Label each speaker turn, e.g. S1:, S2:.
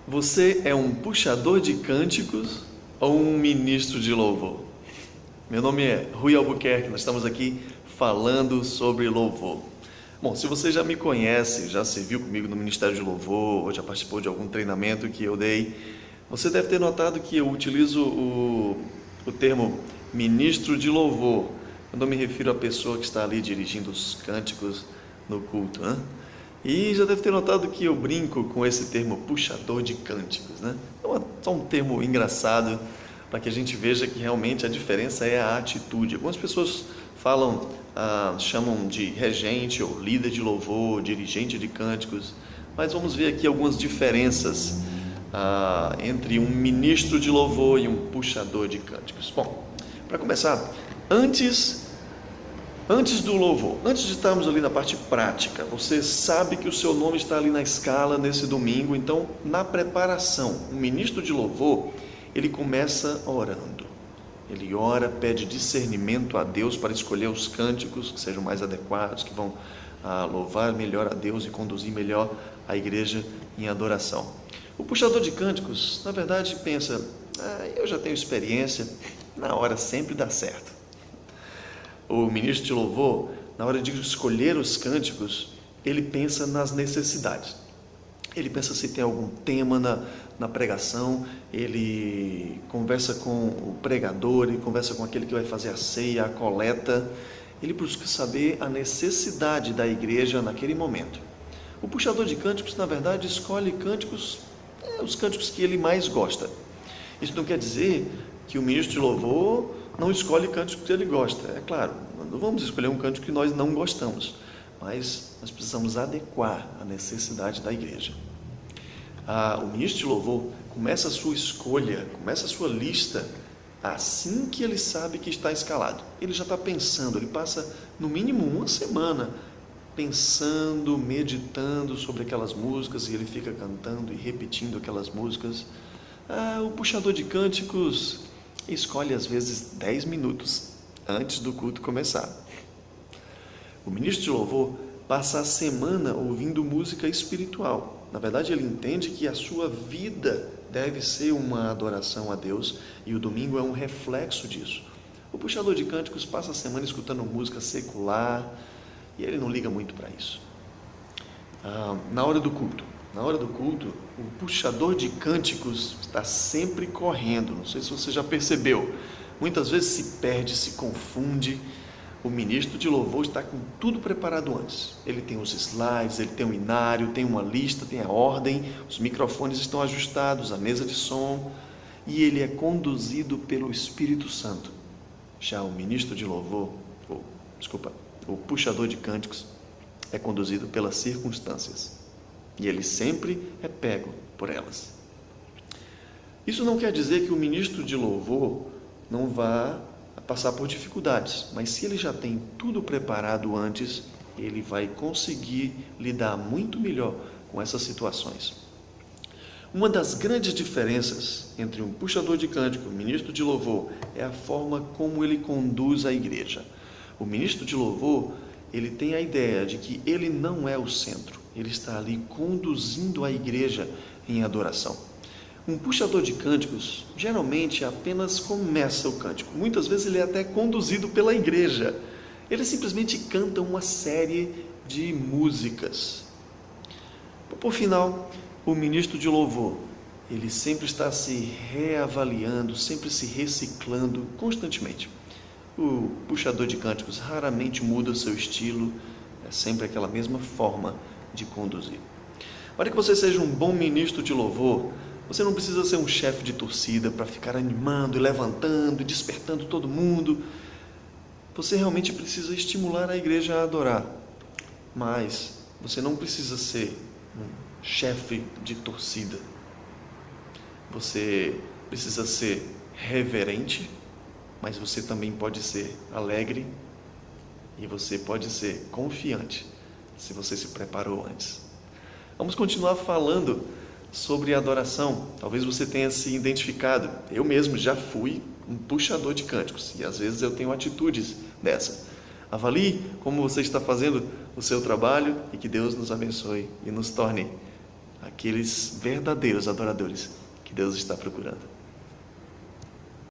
S1: Você é um puxador de cânticos ou um ministro de louvor? Meu nome é Rui Albuquerque, nós estamos aqui falando sobre louvor. Bom, se você já me conhece, já serviu comigo no Ministério de Louvor, ou já participou de algum treinamento que eu dei, você deve ter notado que eu utilizo o termo ministro de louvor, quando eu me refiro à pessoa que está ali dirigindo os cânticos no culto, né? E já deve ter notado que eu brinco com esse termo puxador de cânticos, né? É só um termo engraçado para que a gente veja que realmente a diferença é a atitude. Algumas pessoas falam, chamam de regente ou líder de louvor, dirigente de cânticos, mas vamos ver aqui algumas diferenças entre um ministro de louvor e um puxador de cânticos. Bom, para começar, antes do louvor, antes de estarmos ali na parte prática, você sabe que o seu nome está ali na escala nesse domingo, então na preparação, o ministro de louvor, ele começa orando. Ele ora, pede discernimento a Deus para escolher os cânticos que sejam mais adequados, que vão louvar melhor a Deus e conduzir melhor a igreja em adoração. O puxador de cânticos, na verdade, pensa, eu já tenho experiência, na hora sempre dá certo. O ministro de louvor, na hora de escolher os cânticos, ele pensa nas necessidades. Ele pensa se tem algum tema na pregação, ele conversa com o pregador, ele conversa com aquele que vai fazer a ceia, a coleta. Ele busca saber a necessidade da igreja naquele momento. O puxador de cânticos, na verdade, escolhe cânticos, os cânticos que ele mais gosta. Isso não quer dizer que o ministro de louvor não escolhe cânticos que ele gosta. É claro, não vamos escolher um cântico que nós não gostamos, mas nós precisamos adequar a necessidade da igreja. O ministro de louvor começa a sua escolha, começa a sua lista assim que ele sabe que está escalado. Ele já está pensando, ele passa no mínimo uma semana pensando, meditando sobre aquelas músicas, e ele fica cantando e repetindo aquelas músicas. O puxador de cânticos escolhe às vezes 10 minutos antes do culto começar. O ministro de louvor passa a semana ouvindo música espiritual. Na verdade, ele entende que a sua vida deve ser uma adoração a Deus e o domingo é um reflexo disso. O puxador de cânticos passa a semana escutando música secular e ele não liga muito para isso. Na hora do culto, o puxador de cânticos está sempre correndo. Não sei se você já percebeu. Muitas vezes se perde, se confunde. O ministro de louvor está com tudo preparado antes. Ele tem os slides, ele tem o inário, tem uma lista, tem a ordem, os microfones estão ajustados, a mesa de som, e ele é conduzido pelo Espírito Santo. Já o ministro de louvor, o puxador de cânticos, é conduzido pelas circunstâncias. E ele sempre é pego por elas. Isso não quer dizer que o ministro de louvor não vá passar por dificuldades, mas se ele já tem tudo preparado antes, ele vai conseguir lidar muito melhor com essas situações. Uma das grandes diferenças entre um puxador de cântico e um ministro de louvor é a forma como ele conduz a igreja. O ministro de louvor, ele tem a ideia de que ele não é o centro, ele está ali conduzindo a igreja em adoração. Um puxador de cânticos geralmente apenas começa o cântico, muitas vezes ele é até conduzido pela igreja, ele simplesmente canta uma série de músicas. Por final, o ministro de louvor, ele sempre está se reavaliando, sempre se reciclando constantemente. O puxador de cânticos raramente muda o seu estilo, é sempre aquela mesma forma de conduzir. Para que você seja um bom ministro de louvor, você não precisa ser um chefe de torcida para ficar animando, levantando e despertando todo mundo. Você realmente precisa estimular a igreja a adorar, mas você não precisa ser um chefe de torcida. Você precisa ser reverente, mas você também pode ser alegre e você pode ser confiante se você se preparou antes. Vamos continuar falando sobre adoração. Talvez você tenha se identificado. Eu mesmo já fui um puxador de cânticos e às vezes eu tenho atitudes dessa. Avalie como você está fazendo o seu trabalho e que Deus nos abençoe e nos torne aqueles verdadeiros adoradores que Deus está procurando.